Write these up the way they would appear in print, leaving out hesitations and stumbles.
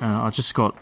I just got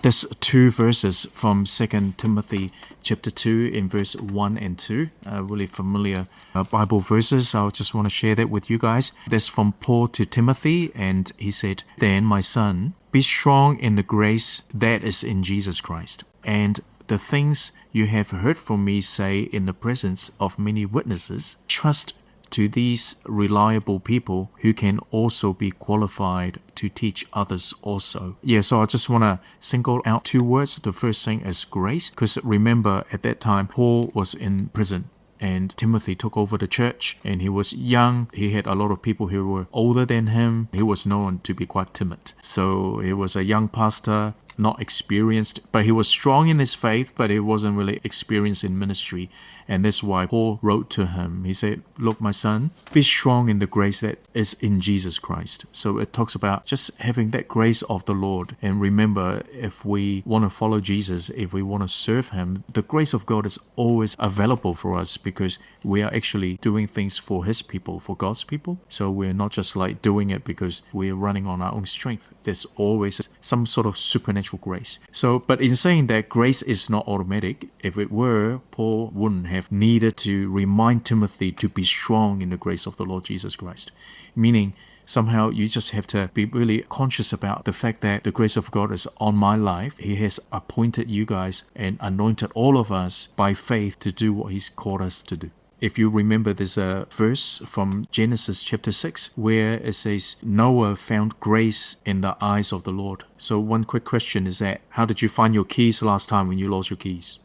this two verses from 2 Timothy chapter 2 in verse 1 and 2. Really familiar Bible verses. I just want to share that with you guys. That's from Paul to Timothy, and he said, "Then, my son, be strong in the grace that is in Jesus Christ, and the things you have heard from me say in the presence of many witnesses, trust to these reliable people who can also be qualified to teach others also." Yeah, so I just want to single out two words. The first thing is grace, because remember at that time Paul was in prison and Timothy took over the church, and he was young. He had a lot of people who were older than him. He was known to be quite timid. So he was a young pastor, not experienced, but he was strong in his faith, but he wasn't really experienced in ministry. And that's why Paul wrote to him. He said, "Look, my son, be strong in the grace that is in Jesus Christ." So it talks about just having that grace of the Lord. And remember, if we want to follow Jesus, if we want to serve him, the grace of God is always available for us, because we are actually doing things for his people, for God's people. So we're not just like doing it because we're running on our own strength. There's always some sort of supernatural grace. So, but in saying that, grace is not automatic. If it were, Paul wouldn't have needed to remind Timothy to be strong in the grace of the Lord Jesus Christ. Meaning, somehow you just have to be really conscious about the fact that the grace of God is on my life. He has appointed you guys and anointed all of us by faith to do what he's called us to do. If you remember, there's a verse from Genesis chapter 6 where it says, Noah found grace in the eyes of the Lord. So one quick question is that, how did you find your keys last time when you lost your keys?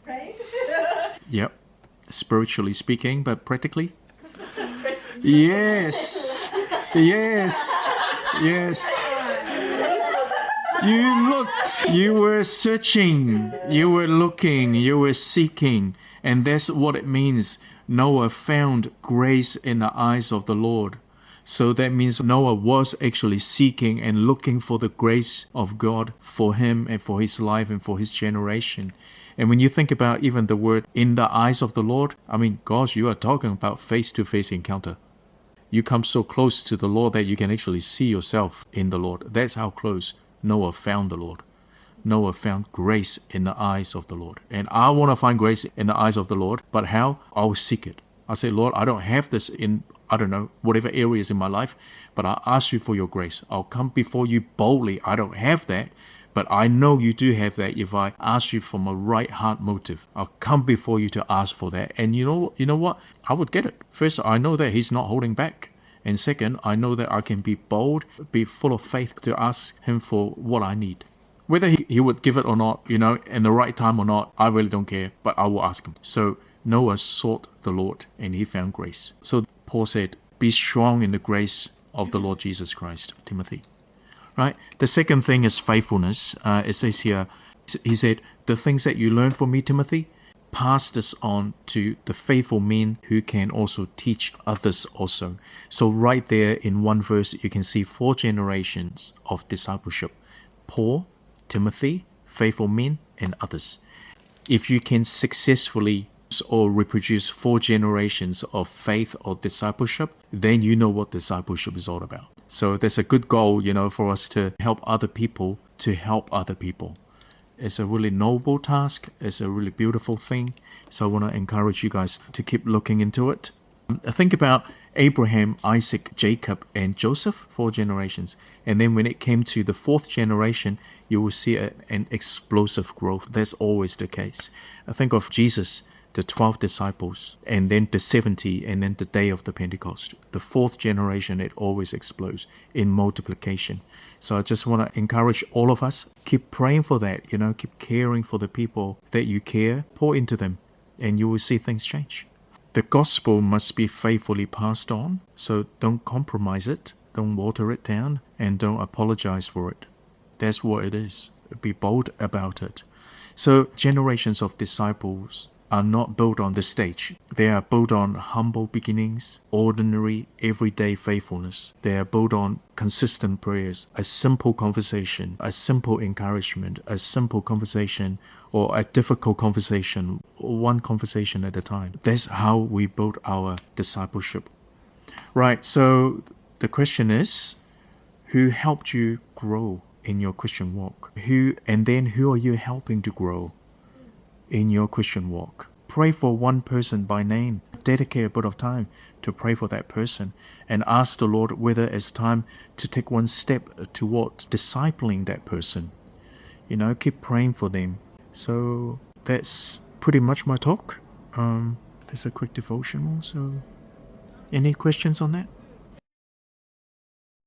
Right? Yep. Spiritually speaking, but practically? Yes. Yes. Yes. You looked. You were searching. You were looking. You were seeking. And that's what it means. Noah found grace in the eyes of the Lord. So that means Noah was actually seeking and looking for the grace of God for him and for his life and for his generation. And when you think about even the word "in the eyes of the Lord," I mean, gosh, you are talking about face-to-face encounter. You come so close to the Lord that you can actually see yourself in the Lord. That's how close Noah found the Lord. Noah found grace in the eyes of the Lord. And I want to find grace in the eyes of the Lord, but how? I'll seek it. I say, Lord, I don't have this in, I don't know, whatever areas in my life, but I ask you for your grace. I'll come before you boldly. I don't have that, but I know you do have that if I ask you from a right heart motive. I'll come before you to ask for that. And you know what? I would get it. First, I know that he's not holding back. And second, I know that I can be bold, be full of faith to ask him for what I need. Whether he would give it or not, in the right time or not, I really don't care, but I will ask him. So Noah sought the Lord and he found grace. So Paul said, be strong in the grace of the Lord Jesus Christ, Timothy. Right? The second thing is faithfulness. It says here, he said, the things that you learned from me, Timothy, pass this on to the faithful men who can also teach others also. So right there in one verse, you can see 4 generations of discipleship. Paul, Timothy, faithful men, and others. If you can successfully or reproduce 4 generations of faith or discipleship, then you know what discipleship is all about. So that's a good goal, for us to help other people to help other people. It's a really noble task. It's a really beautiful thing. So I want to encourage you guys to keep looking into it. Think about Abraham, Isaac, Jacob, and Joseph, 4 generations. And then when it came to the 4th generation, you will see an explosive growth. That's always the case. I think of Jesus, the 12 disciples, and then the 70, and then the day of the Pentecost. The 4th generation, it always explodes in multiplication. So I just want to encourage all of us, keep praying for that, keep caring for the people that you care, pour into them, and you will see things change. The gospel must be faithfully passed on, so don't compromise it, don't water it down, and don't apologize for it. That's what it is. Be bold about it. So generations of disciples are not built on the stage. They are built on humble beginnings, ordinary, everyday faithfulness. They are built on consistent prayers, a simple conversation, a simple encouragement, a simple conversation, or a difficult conversation, one conversation at a time. That's how we build our discipleship. Right, so the question is, who helped you grow in your Christian walk? Who are you helping to grow in your Christian walk? Pray for one person by name. Dedicate a bit of time to pray for that person and ask the Lord whether it's time to take one step toward discipling that person. Keep praying for them. So that's pretty much my talk. There's a quick devotional. So any questions on that?